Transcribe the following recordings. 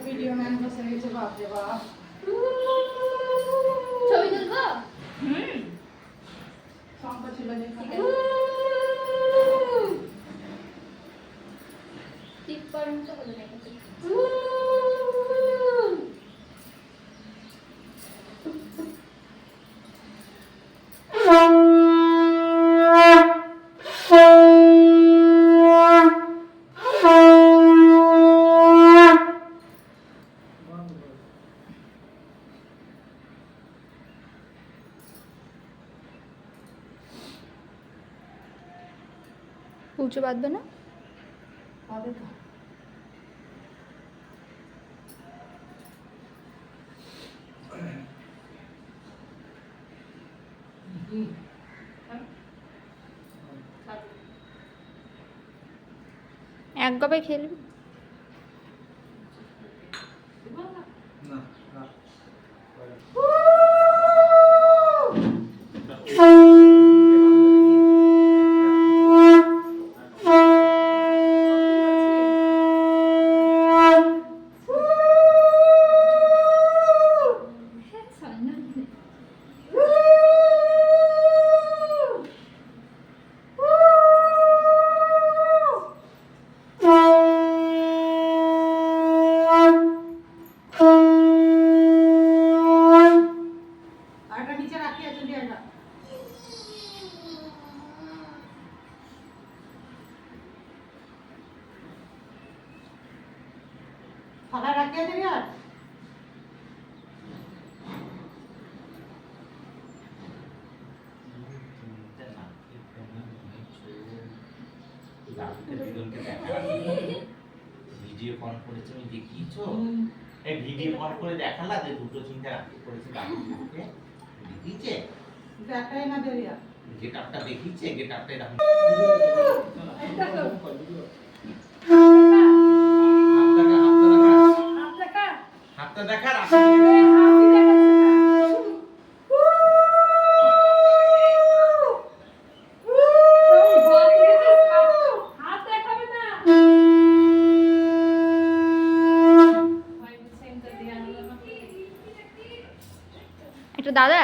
Video man বসে গেছে, বাপরে বাপ। ছবি তুলবো? শঙ্খ ছিল যে ঠিক করুন তো বলে দেখি। উঁচু বাঁধবে না? হবে তো। এক গবে খেলবি? না না ফাঁকা রাখিয়ে দেবি আর ভিডিও কল করে তুমি দেখিয়েছো? এই ভিডিও কল করে দেখালা যে দুটো চিন্তা রাখতে করেছে বাবুকে দেখিয়েছে? দেখাই না দেবি আর গেট আপটা দেখিয়েছে? গেট আপটা এরকম হাতটা দেখা রাখি একটু দাদা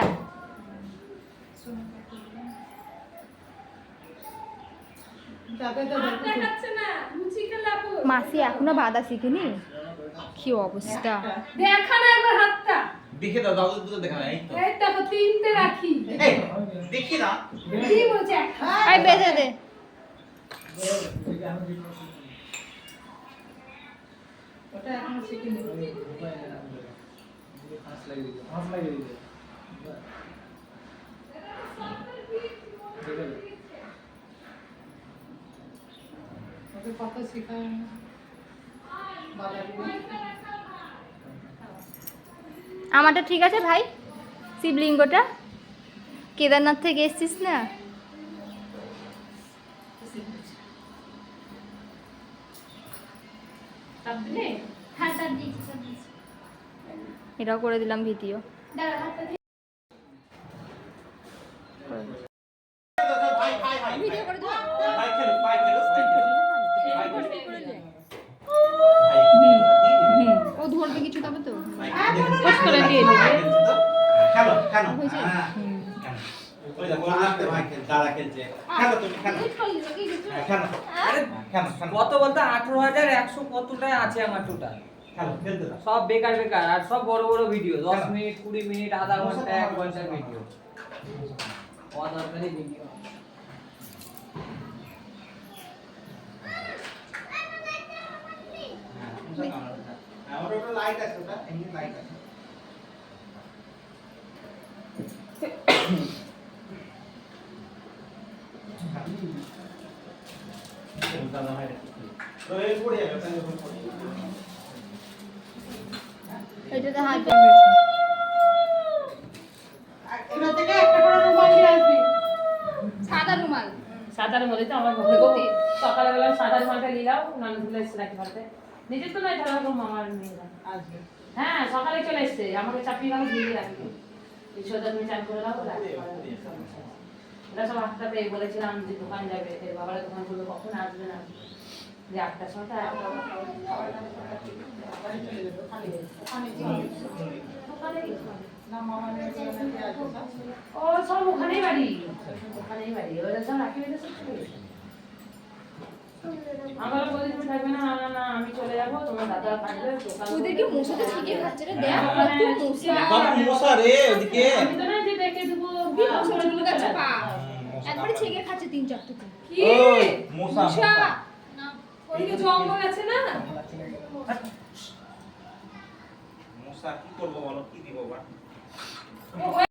মাসি এখনো বাঁধা শিখিনি। কি অবস্থা দেখা না একবার হাতটা দেখে দাও, দাদু দুটো দেখা না। এই তো এই দেখো তিনটে রাখি এই দেখি না কি বলছে আই বেঁধে দে। ওটা এখনো শিখিনি। হাস লাগিয়ে দিতে ওকে কত শেখায় বাবা। আমারটা ঠিক আছে ভাই? শিবলিঙ্গটা কেদারনাথ থেকে এসছিস না? এটাও করে দিলাম ভিডিও। ভিডিও করে দাও। ভাই খেলো, ভাই খেলো, ভাই খেলো। ও ধরবে কিছু তবে তো কষ্ট করে দিয়ে দিবে। খেলো, খেলো। হয়েছে? হ্যাঁ। ওই দেখো আস্তে ভাই দাদা খেলছে খেলো তুমি খেলো হ্যাঁ, খেলো আরে খেলো খেলো কত বলতে 18,100 কতটাই আছে আমার টোটাল। খেলো খেলতে দাও সব বেকার বেকার আর সব বড় বড় ভিডিও 10 কেন? মিনিট 20 মিনিট আধা ঘন্টা 1 ঘন্টার ভিডিও অদরকারি ভিডিও। আমার ওটা লাইট আছে ওটা এমনি লাইট আছে তো এই পড়ে যাবে তাহলে ওখানে পড়ে যাবে এটাতে হাত এবার থেকে একটা করে রুমাল নিয়ে আসবি। সাদা রুমাল সাঁতার মধ্যে তো আমার ঘরে গতি সকালবেলা সাঁতার মাঠে নিলাম নানগুলো এসে রাখতে পারতে নিজে তো নয় ধরো মামার মেয়েরা আসবে। হ্যাঁ সকালে চলে এসছে আমাকে চাপিয়ে গেল দিয়ে রাখি ঈশ্বরদার মেয়ে চান করে দাও ওরা সব 8টা পেয়ে বলেছিলাম যে দোকান যাবে এর বাবারা দোকান করবে কখন আসবে না যে 8টার সময় ওখানে না মামা নিয়ে গেলে নাকি আসবে। ও সব ওখানেই বাড়ি ওরা সব রাখি বেঁধে সব চলে গেছে। আমার বলি তুমি থাকবে না না না আমি চলে যাবো তোমার দাদা থাকবে দোকান ওদের কি মশাতে ছিটে খাচ্ছে রে দেখ ওখানে কত মশা বাবা মশা রে ওদিকে আমি তো না যে দেখে দেবো কি মশা চুল গাছে পা একবারে ছেকে খাচ্ছে 3-4 টুকু কি ওই মশা মশা ওদিকে জঙ্গল আছে না মশা কি করবো বলো কি দিব বা ও